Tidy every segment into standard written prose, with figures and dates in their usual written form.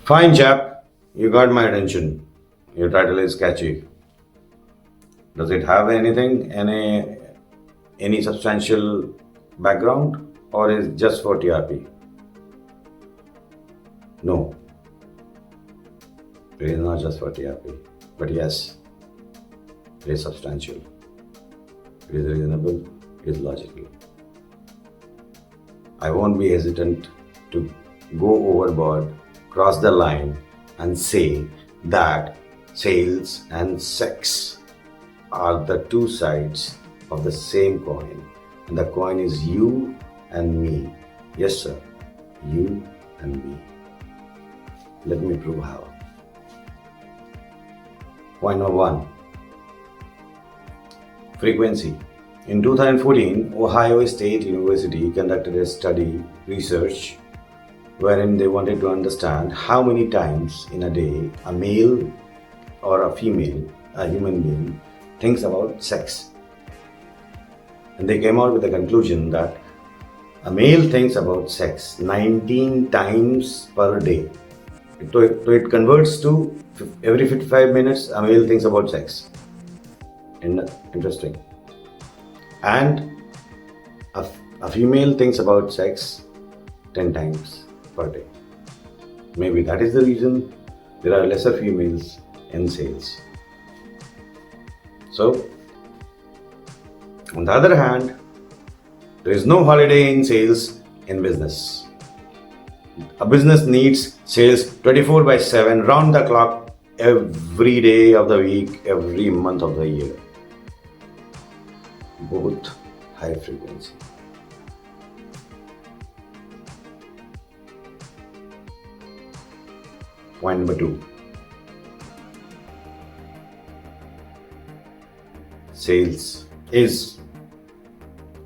Fine, chap. You got my attention. Your title is catchy. Does it have any substantial background, or is it just for TRP? No, it is not just for TRP. But yes, it is substantial. It is reasonable. It is logical. I won't be hesitant to go overboard, cross the line, and say that sales and sex are the two sides of the same coin, and the coin is you and me. Yes, sir, you and me. Let me prove how. Point number one, frequency. In 2014, Ohio State University conducted a study research wherein they wanted to understand how many times in a day a male or a female, a human being, thinks about sex. And they came out with the conclusion that a male thinks about sex 19 times per day. So it converts to every 55 minutes a male thinks about sex. Interesting. And a female thinks about sex 10 times per day. Maybe that is the reason there are lesser females in sales. So, on the other hand, there is no holiday in sales in business. A business needs sales 24/7, round the clock, every day of the week, every month of the year. Both high frequency. Point number two. Sales is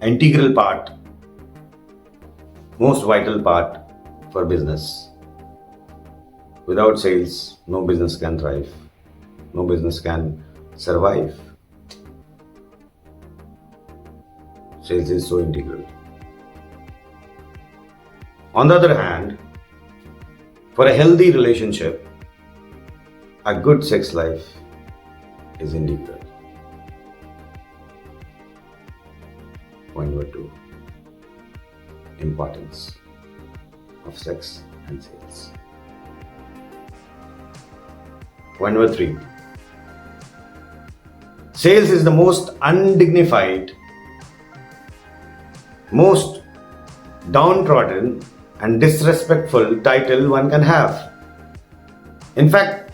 integral part, most vital part for business. Without sales, no business can thrive, no business can survive. Sales is so integral. On the other hand, for a healthy relationship, a good sex life is integral. Point number two, importance of sex and sales. Point number three, sales is the most undignified, most downtrodden and disrespectful title one can have. In fact,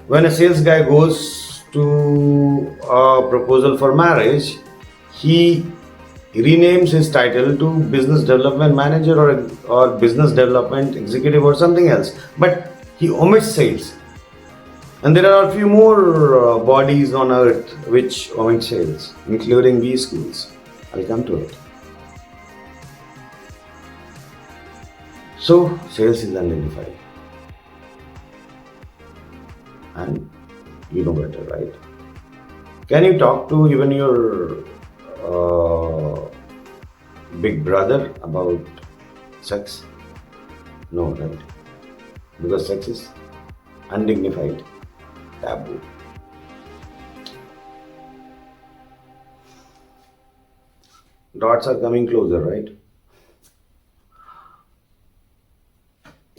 when a sales guy goes to a proposal for marriage, he renames his title to business development manager or business development executive or something else, but he omits sales. And there are a few more bodies on earth which omit sales, including these schools. I'll come to it. So, sales is undignified. And you know better, right? Can you talk to even your big brother about sex? No, right? Because sex is undignified, taboo. Dots are coming closer, right?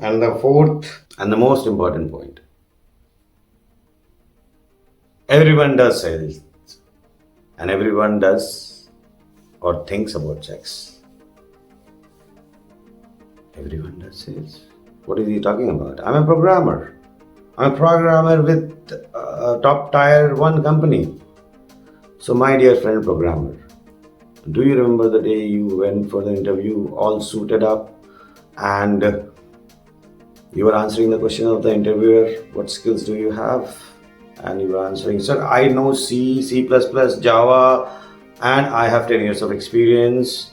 And the fourth and the most important point, everyone does sales and everyone does or thinks about sex. Everyone does sales. What is he talking about? I'm a programmer. I'm a programmer with a top tier 1 company. So my dear friend programmer, do you remember the day you went for the interview all suited up and you were answering the question of the interviewer, what skills do you have? And you were answering, sir, I know C, C++, Java, and I have 10 years of experience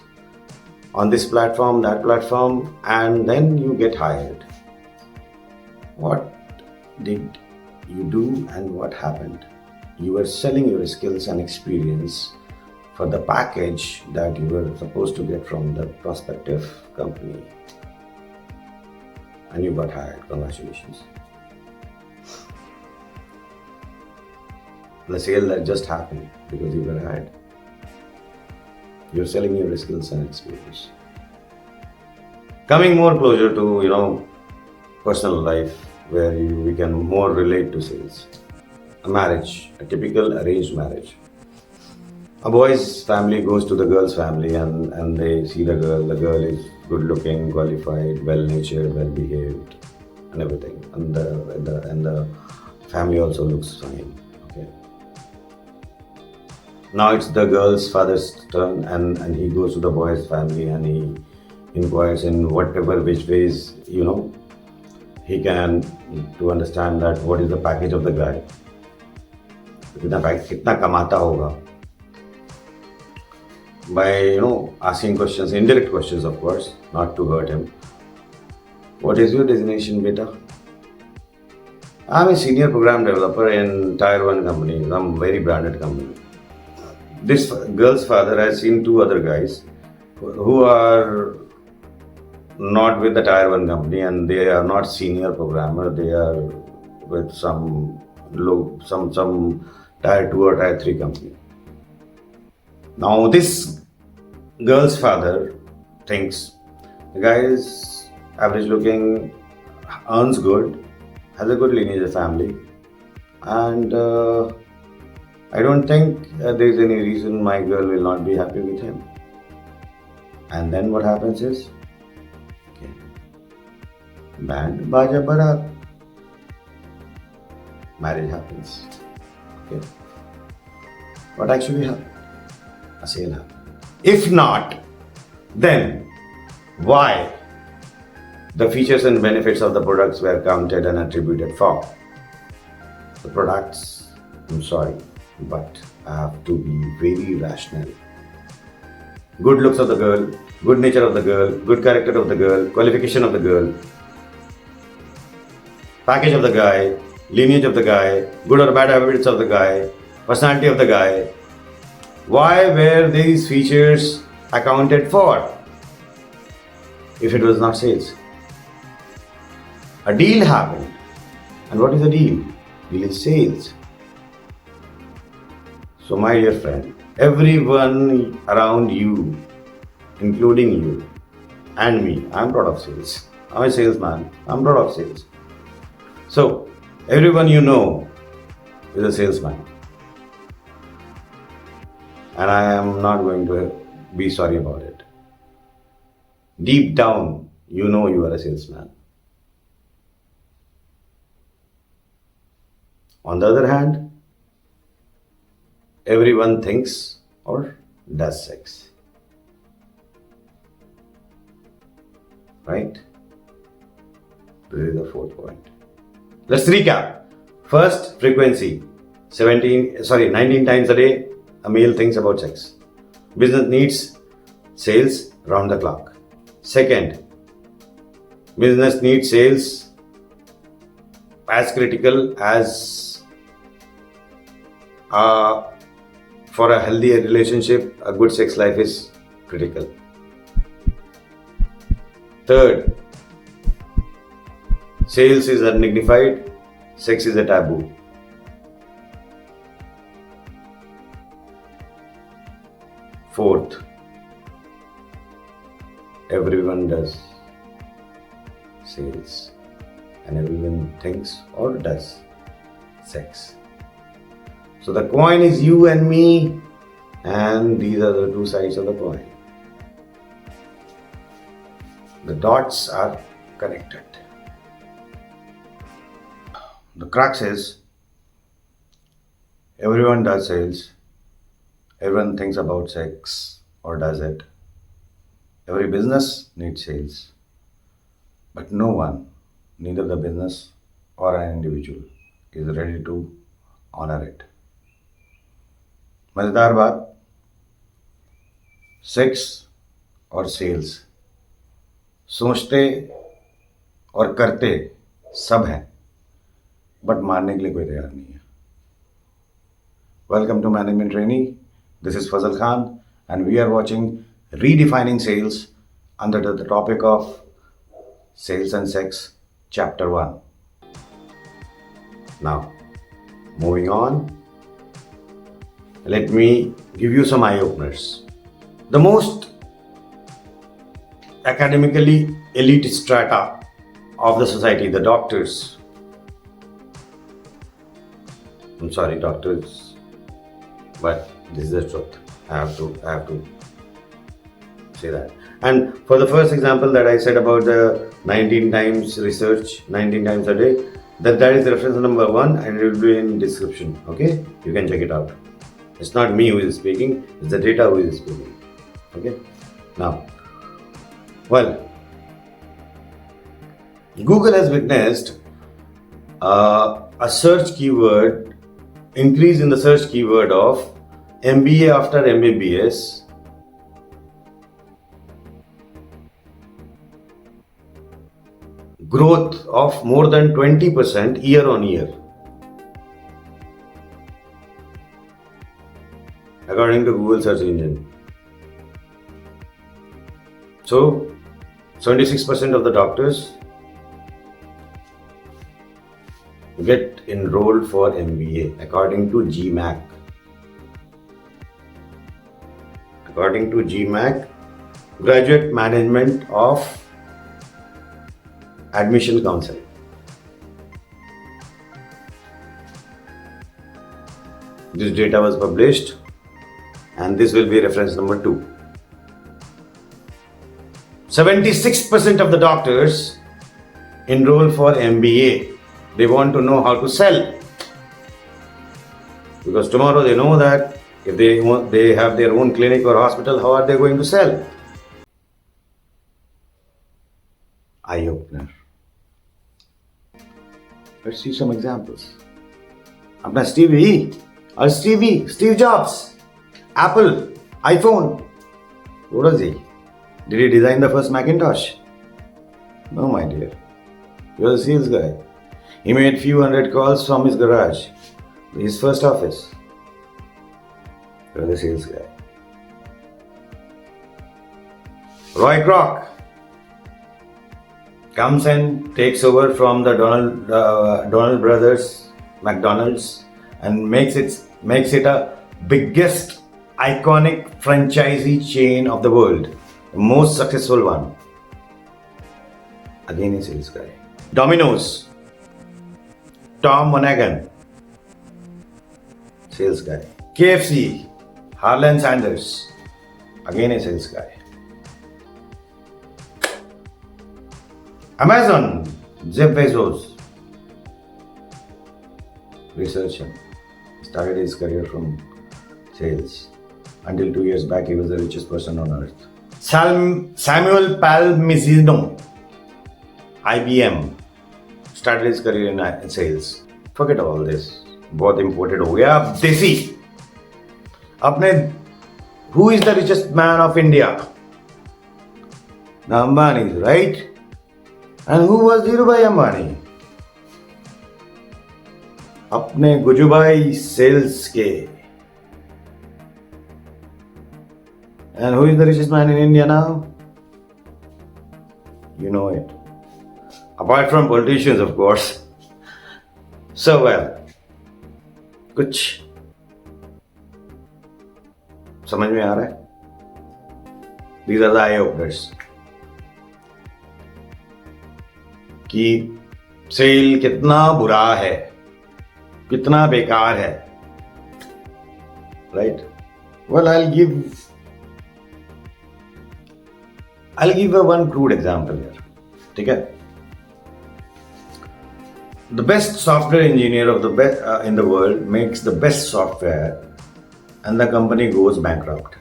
on this platform, that platform, and then you get hired. What did you do and what happened? You were selling your skills and experience for the package that you were supposed to get from the prospective company. And you got hired. Congratulations. the sale that just happened because you were hired. You're selling your skills and experience. Coming more closer to, personal life where we can more relate to sales. A marriage, a typical arranged marriage. A boy's family goes to the girl's family and they see the girl. The girl is good looking, qualified, well natured, well behaved, and everything. And the family also looks fine. Okay. Now it's the girl's father's turn, and he goes to the boy's family and he inquires in whatever which ways he can to understand that what is the package of the guy. कितना कमाता होगा, by asking questions, indirect questions of course, not to hurt him. What is your designation, beta? I'm a senior program developer in Tier 1 company, some very branded company. This girl's father has seen two other guys who are not with the Tier 1 company, and they are not senior programmer. They are with some Tier 2 or Tier 3 company. Now this girl's father thinks the guy is average looking, earns good, has a good lineage of family, and I don't think there is any reason my girl will not be happy with him. And then what happens is, okay, band, baja, barat, marriage happens. Okay, what actually happened? A sale happened. If not, then why the features and benefits of the products were counted and attributed for? The products, I'm sorry, but I have to be very rational. Good looks of the girl, good nature of the girl, good character of the girl, qualification of the girl, package of the guy, lineage of the guy, good or bad habits of the guy, personality of the guy. Why were these features accounted for if it was not sales? A deal happened. And what is a deal? Deal is sales. So my dear friend, everyone around you, including you and me, I'm proud of sales. I'm a salesman. I'm proud of sales. So everyone you know is a salesman. And I am not going to be sorry about it. Deep down, you know you are a salesman. On the other hand, everyone thinks or does sex. Right? This is the fourth point. Let's recap. First, frequency. 19 times a day, a male thinks about sex. Business needs sales round the clock. Second, business needs sales as critical as for a healthy relationship, a good sex life is critical. Third, sales is undignified, sex is a taboo. Fourth, everyone does sales and everyone thinks or does sex. So the coin is you and me, and these are the two sides of the coin. The dots are connected. The crux is everyone does sales. Everyone thinks about sex or does it. Every business needs sales. But no one, neither the business or an individual, is ready to honor it. मजेदार बात, sex और sales सोचते और करते सब हैं, but मारने के लिए कोई तैयार नहीं है. Welcome to Management Trainee. This is Fazal Khan, and we are watching Redefining Sales under the topic of Sales and Sex, Chapter 1. Now, moving on, Let me give you some eye openers. The most academically elite strata of the society, the doctors. I'm sorry, doctors, but this is the truth. I have to say that. And for the first example that I said about the 19 times research, 19 times a day, that is reference number 1, and it will be in description. Okay, you can check it out. It's not me who is speaking; it's the data who is speaking. Okay, now, well, Google has witnessed a search keyword increase in the search keyword of MBA after MBBS. Growth of more than 20% year on year, according to Google search engine. So 76% of the doctors get enrolled for MBA according to GMAC. According to GMAC, Graduate Management of Admission Council. This data was published, and this will be reference number 2. 76% of the doctors enroll for MBA. They want to know how to sell, because tomorrow they know that if they have their own clinic or hospital, how are they going to sell? Eye opener. Let's see some examples. Apna Steve Jobs, Apple, iPhone. What was he? Did he design the first Macintosh? No, my dear. He was a sales guy. He made few hundred calls from his garage, his first office. He was a sales guy. Roy Kroc comes and takes over from the Donald Brothers, McDonald's, and makes it a biggest iconic franchisee chain of the world, the most successful one. Again, a sales guy. Domino's, Tom Monaghan, sales guy. KFC, Harlan Sanders, again a sales guy. Amazon, Jeff Bezos, researcher, started his career from sales. Until 2 years back, he was the richest person on earth. Samuel Palmisano, IBM, started his career in sales. Forget all this. बहुत imported हो गया अब देसी. अपने who is the richest man of India? The Ambanis, right? And who was Dhirubhai Ambani? अपने गुजुबाई sales के. And who is the richest man in India now? You know it. Apart from politicians, of course. So well, कुछ समझ में आ रहा है? These are the eye openers. कि cell कितना बुरा है, कितना बेकार है. Right? Well, I'll give a one crude example here. ठीक है? The best software engineer in the world makes the best software, and the company goes bankrupt.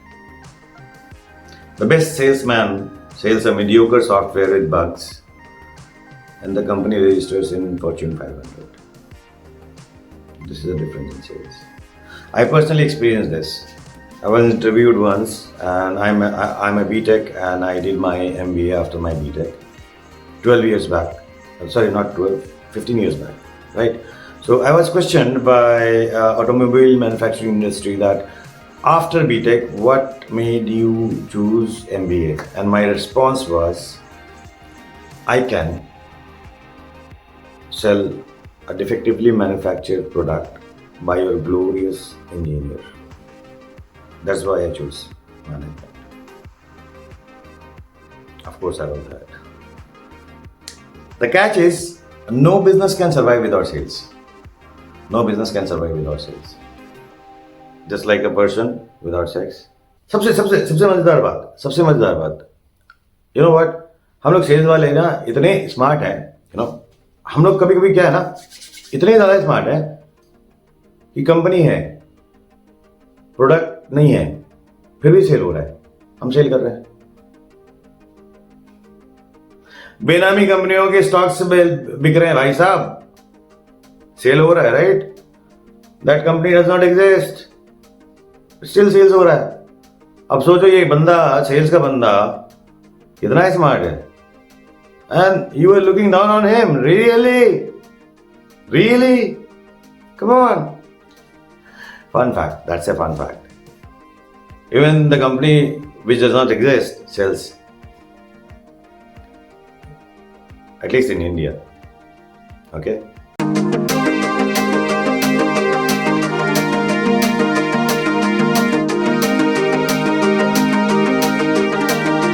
The best salesman sells a mediocre software with bugs, and the company registers in Fortune 500. This is the difference in sales. I personally experienced this. I was interviewed once, and I'm a BTech, and I did my MBA after my BTech 12 years back. Sorry, not 12. 15 years back, right? So I was questioned by automobile manufacturing industry that after BTech, what made you choose MBA? And my response was, I can sell a defectively manufactured product by your glorious engineer. That's why I choose management. Of course, I love that. The catch is no business can survive without sales. No business can survive without sales. Just like a person without sex. सबसे सबसे सबसे मजेदार बात, सबसे मजेदार बात, you know what, हम लोग सेल्स वाले ना इतने स्मार्ट हैं, यू नो, हम लोग कभी कभी क्या है ना, इतने ज़्यादा स्मार्ट हैं कि कंपनी है, प्रोडक्ट नहीं है, फिर भी सेल हो रहा है, हम सेल कर रहे हैं। बेनामी कंपनियों के स्टॉक्स बिक रहे हैं भाई साहब, सेल हो रहा है, right? That company does not exist, still sales हो रहा है। अब सोचो ये बंदा, सेल्स का बंदा कितना स्मार्ट है, and you are looking down on him. Really? Come on. Fun fact. That's a fun fact. Even the company which does not exist sells. At least in India. Okay?